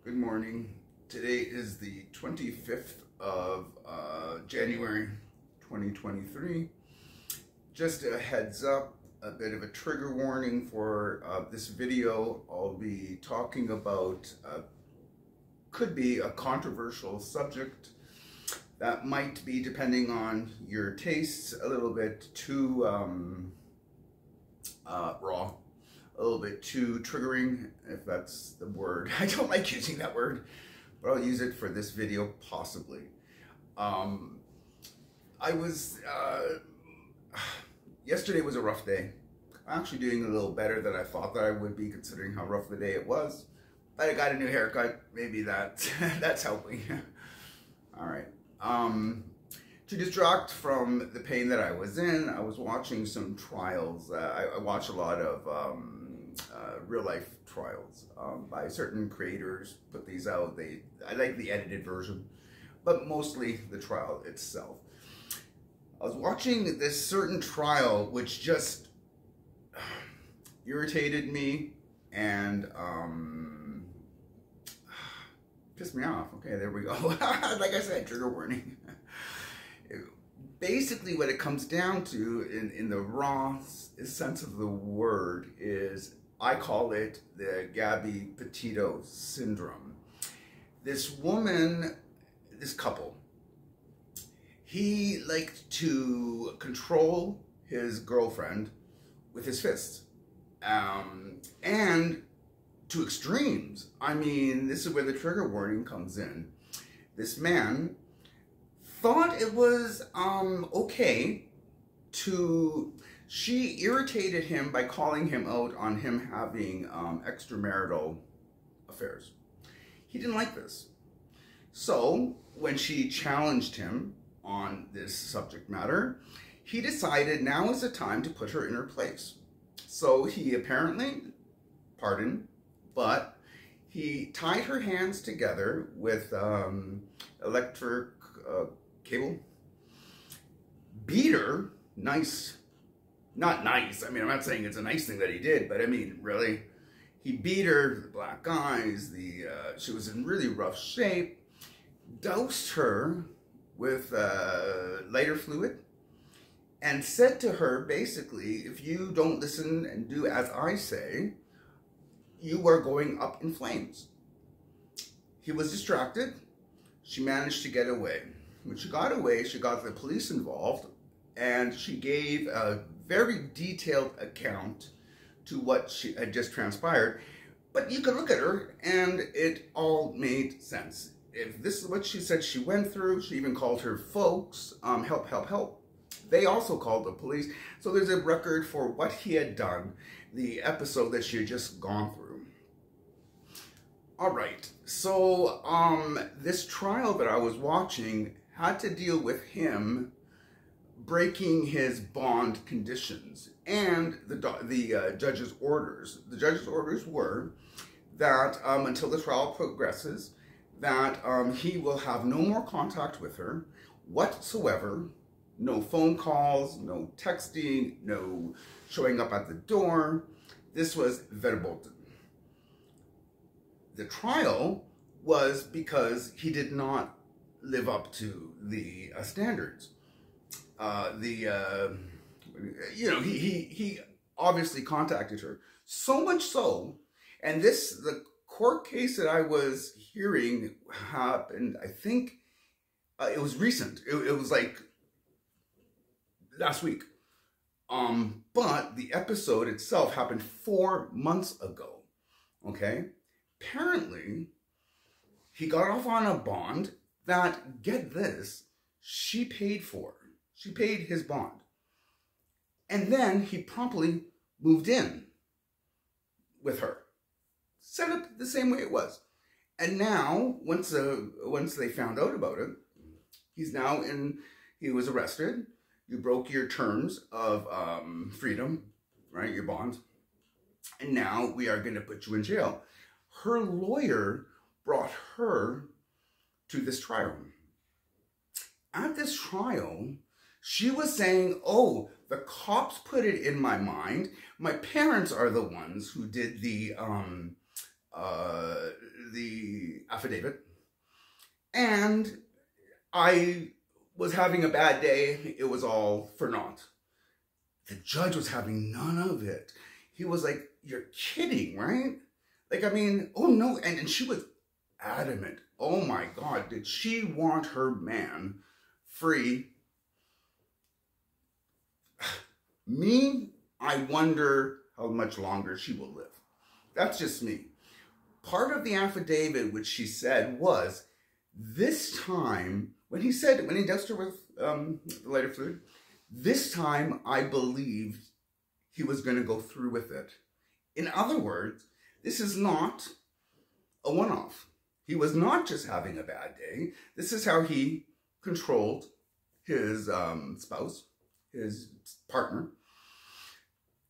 Good morning. Today is the 25th of January 2023. Just a heads up, a bit of a trigger warning for this video. I'll be talking about could be a controversial subject that might be, depending on your tastes, a little bit too raw. A little bit too triggering, if that's the word. I don't like using that word, but I'll use it for this video, possibly. Yesterday was a rough day. I'm actually doing a little better than I thought that I would be, considering how rough the day it was. But I got a new haircut. Maybe that's helping. All right. To distract from the pain that I was in, I was watching some trials. I watch a lot of real life trials by certain creators, put these out. I like the edited version, but mostly the trial itself. I was watching this certain trial which just irritated me and pissed me off. Okay, there we go. Like I said, trigger warning. Basically, what it comes down to in the raw sense of the word is, I call it the Gabby Petito syndrome. This woman, this couple, he liked to control his girlfriend with his fists, and to extremes. I mean, this is where the trigger warning comes in. This man thought it was okay to, she irritated him by calling him out on him having extramarital affairs. He didn't like this. So when she challenged him on this subject matter, he decided now is the time to put her in her place. So he apparently, pardon, but he tied her hands together with electric cable, beat her, nice, not nice, I mean, I'm not saying it's a nice thing that he did, but I mean, really, he beat her, the black eyes, she was in really rough shape, doused her with lighter fluid, and said to her, basically, if you don't listen and do as I say, you are going up in flames. He was distracted. She managed to get away. When she got away, she got the police involved, and she gave a very detailed account to what she had just transpired. But you could look at her, and it all made sense. If this is what she said she went through, she even called her folks, help, help, help. They also called the police. So there's a record for what he had done, the episode that she had just gone through. All right, so this trial that I was watching had to deal with him breaking his bond conditions and the judge's orders. The judge's orders were that until the trial progresses, that he will have no more contact with her whatsoever, no phone calls, no texting, no showing up at the door. This was verboten. The trial was because he did not live up to the standards. He obviously contacted her. So much so, and the court case that I was hearing happened, I think it was recent. It was like last week. But the episode itself happened 4 months ago. Okay? Apparently, he got off on a bond that, get this, she paid for. She paid his bond. And then he promptly moved in with her. Set up the same way it was. And now, once they found out about it, he was arrested. You broke your terms of freedom, right, your bond. And now we are going to put you in jail. Her lawyer brought her to this trial. At this trial, she was saying, oh, the cops put it in my mind. My parents are the ones who did the affidavit, and I was having a bad day. It was all for naught. The judge was having none of it. He was like, you're kidding, right? Like, I mean, oh no. And she was adamant. Oh my God, did she want her man free? Me, I wonder how much longer she will live. That's just me. Part of the affidavit, which she said, was this time, when he dosed her with the lighter fluid, this time I believed he was going to go through with it. In other words, this is not a one-off. He was not just having a bad day. This is how he controlled his spouse, his partner.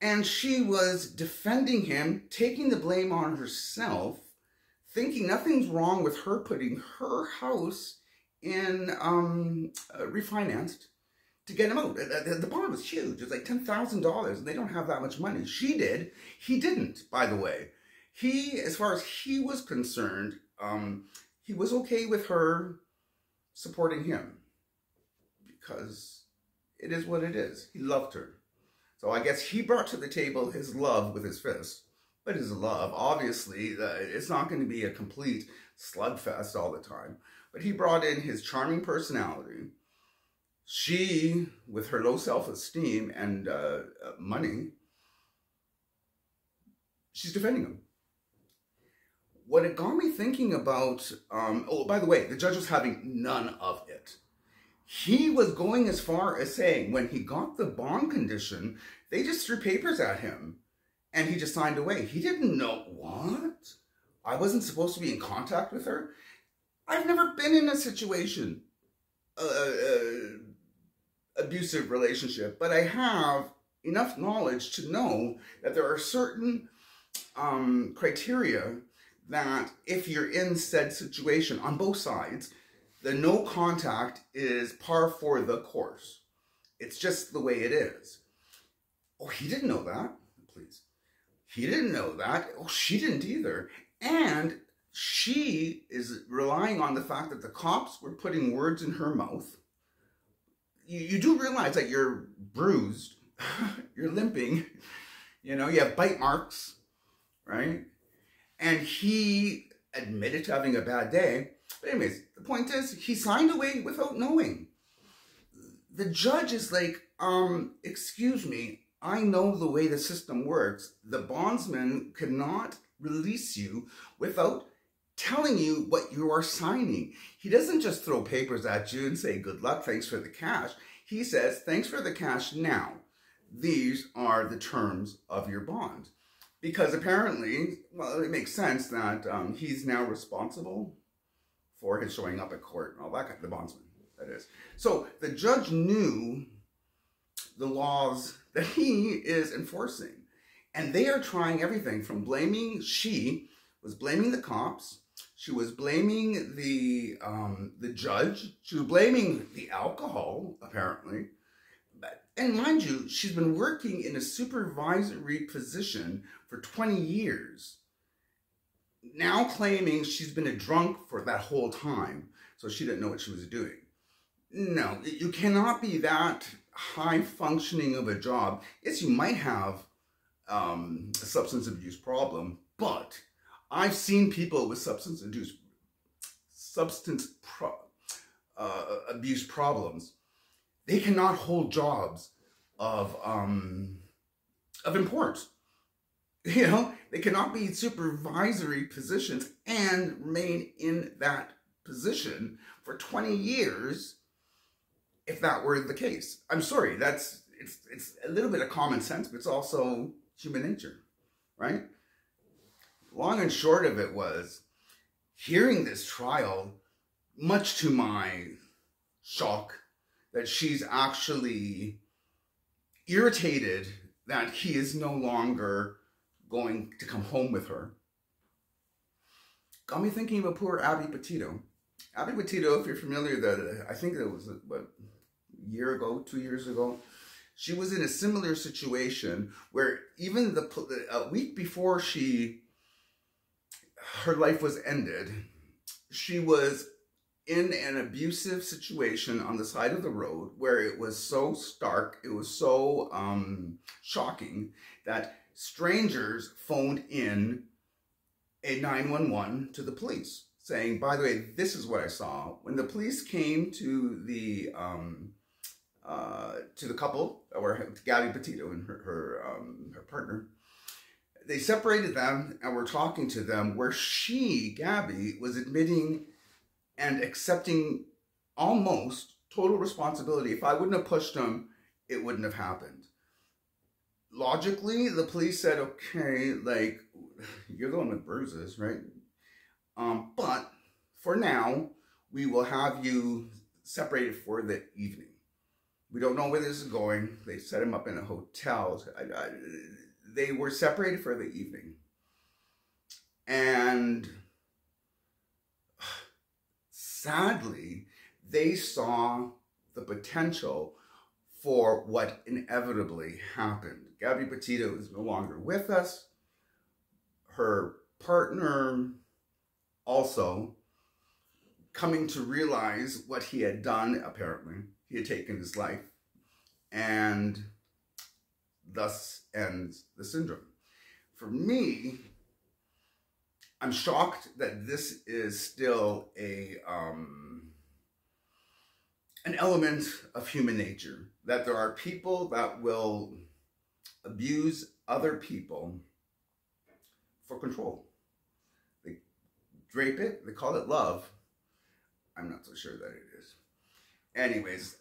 And she was defending him, taking the blame on herself, thinking nothing's wrong with her putting her house in refinanced to get him out. The bond was huge. It was like $10,000, and they don't have that much money. She did. He didn't, by the way. He, as far as he was concerned, he was okay with her supporting him because it is what it is. He loved her. So I guess he brought to the table his love with his fist. But his love, obviously, it's not going to be a complete slugfest all the time. But he brought in his charming personality. She, with her low self-esteem and money, she's defending him. What it got me thinking about, oh, by the way, the judge was having none of it. He was going as far as saying when he got the bond condition, they just threw papers at him and he just signed away. He didn't know, what? I wasn't supposed to be in contact with her? I've never been in a situation, abusive relationship, but I have enough knowledge to know that there are certain criteria that if you're in said situation on both sides, the no contact is par for the course. It's just the way it is. Oh, he didn't know that. Please. He didn't know that. Oh, she didn't either. And she is relying on the fact that the cops were putting words in her mouth. You do realize that you're bruised. You're limping. You know, you have bite marks, right? And he admitted to having a bad day. But anyways, the point is, he signed away without knowing. The judge is like, excuse me, I know the way the system works. The bondsman cannot release you without telling you what you are signing. He doesn't just throw papers at you and say, good luck, thanks for the cash. He says, thanks for the cash now. These are the terms of your bond. Because apparently, well, it makes sense that he's now responsible for his showing up at court and all that, the bondsman, that is. So the judge knew the laws that he is enforcing. And they are trying everything from blaming, she was blaming the cops, she was blaming the judge, she was blaming the alcohol, apparently. And mind you, she's been working in a supervisory position for 20 years. Now claiming she's been a drunk for that whole time, so she didn't know what she was doing. No, you cannot be that high functioning of a job. Yes, you might have a substance abuse problem, but I've seen people with substance abuse problems. They cannot hold jobs of importance. You know, they cannot be supervisory positions and remain in that position for 20 years if that were the case. I'm sorry, it's a little bit of common sense, but it's also human nature, right? Long and short of it was, hearing this trial, much to my shock, that she's actually irritated that he is no longer going to come home with her, got me thinking about poor Abby Petito. Abby Petito, if you're familiar, I think it was, what, a year ago, 2 years ago, she was in a similar situation where even a week before her life was ended, she was in an abusive situation on the side of the road where it was so stark, it was so shocking that strangers phoned in a 911 to the police saying, by the way, this is what I saw. When the police came to the couple, or Gabby Petito and her partner, they separated them and were talking to them where she, Gabby, was admitting and accepting almost total responsibility. If I wouldn't have pushed him, it wouldn't have happened. Logically, the police said, okay, like, you're the one with bruises, right? But for now, we will have you separated for the evening. We don't know where this is going. They set him up in a hotel. They were separated for the evening. And sadly, they saw the potential for what inevitably happened. Gabby Petito is no longer with us. Her partner also coming to realize what he had done, apparently. He had taken his life, and thus ends the syndrome. For me, I'm shocked that this is still an element of human nature, that there are people that will abuse other people for control. They drape it, they call it love. I'm not so sure that it is. Anyways,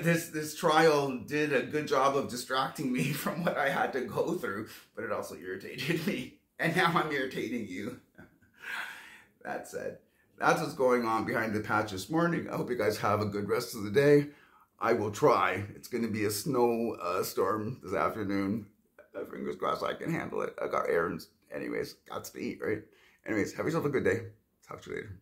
this trial did a good job of distracting me from what I had to go through, but it also irritated me. And now I'm irritating you. That said, that's what's going on behind the patch this morning. I hope you guys have a good rest of the day. I will try. It's going to be a snow storm this afternoon. Fingers crossed I can handle it. I got errands. Anyways, got to eat, right? Anyways, have yourself a good day. Talk to you later.